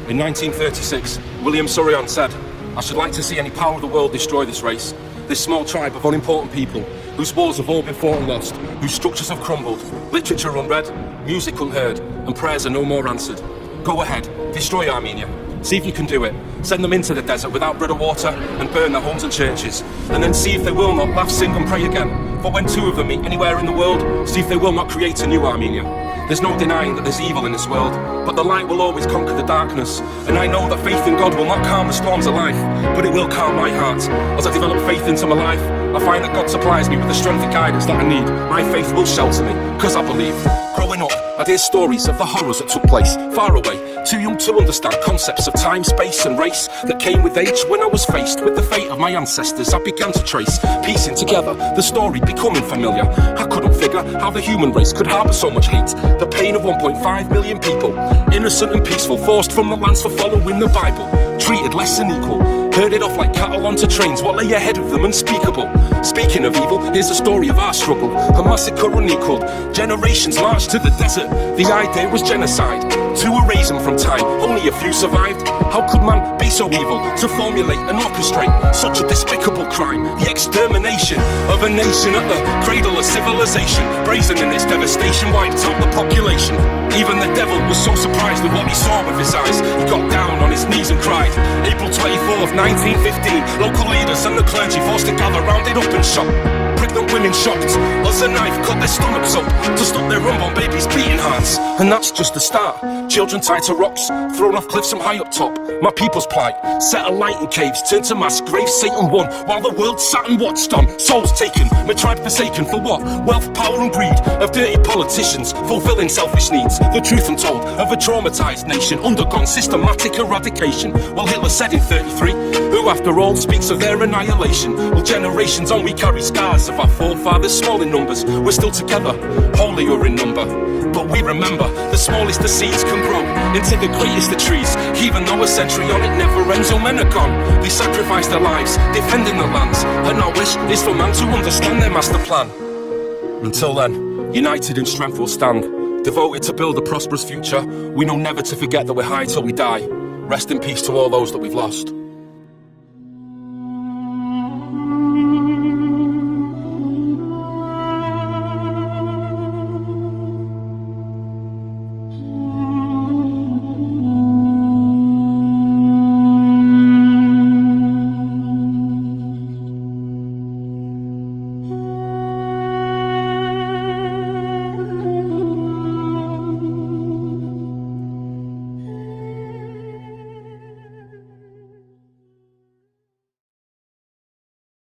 In 1936, William Surrayon said, "I should like to see any power of the world destroy this race, this small tribe of unimportant people, whose wars have all been fought and lost, whose structures have crumbled, literature unread, music unheard, and prayers are no more answered. Go ahead, destroy Armenia. See if you can do it. Send them into the desert without bread or water, and burn their homes and churches. And then see if they will not laugh, sing and pray again. For when two of them meet anywhere in the world, see if they will not create a new Armenia. There's no denying that there's evil in this world, but the light will always conquer the darkness. And I know that faith in God will not calm the storms of life, but it will calm my heart. As I develop faith into my life, I find that God supplies me with the strength and guidance that I need. My faith will shelter me, because I believe. Growing up, I'd hear stories of the horrors that took place far away, too young to understand concepts of time, space and race that came with age. When I was faced with the fate of my ancestors, I began to trace, piecing together the story becoming familiar. I couldn't figure how the human race could harbour so much hate. The pain of 1.5 million people, innocent and peaceful, forced from the lands for following the Bible, treated less than equal, herded off like cattle onto trains. What lay ahead of them unspeakable. Speaking of evil, here's the story of our struggle, a massacre unequalled. Generations marched to the desert, the idea was genocide, to erase them from time, only a few survived. How could man be so evil, to formulate and orchestrate such a despicable crime? The extermination of a nation at the cradle of civilization, brazen in its devastation, wiped out the population. Even the devil was so surprised with what he saw with his eyes, he got down on his knees and cried. April 24th, 1915, local leaders and the clergy forced to gather round it up and shot. Pregnant women shocked as a knife cut their stomachs up to stop their unborn babies' beating hearts. And that's just the start. Children tied to rocks, thrown off cliffs from high up top. My people's plight, set alight in caves, turned to mass graves. Satan won while the world sat and watched on. Souls taken, my tribe forsaken for what? Wealth, power and greed of dirty politicians fulfilling selfish needs. The truth untold of a traumatized nation undergone systematic eradication. Well, Hitler said in 33, who after all speaks of their annihilation. Well, generations on we carry scars of our forefathers, small in numbers, we're still together, holier in number. But we remember, the smallest the seeds can grow into the greatest of trees. Even though a century on it never ends, all men are gone. They sacrificed their lives, defending the lands. And our wish is for man to understand their master plan. Until then, united in strength we'll stand, devoted to build a prosperous future. We know never to forget that we're high till we die. Rest in peace to all those that we've lost.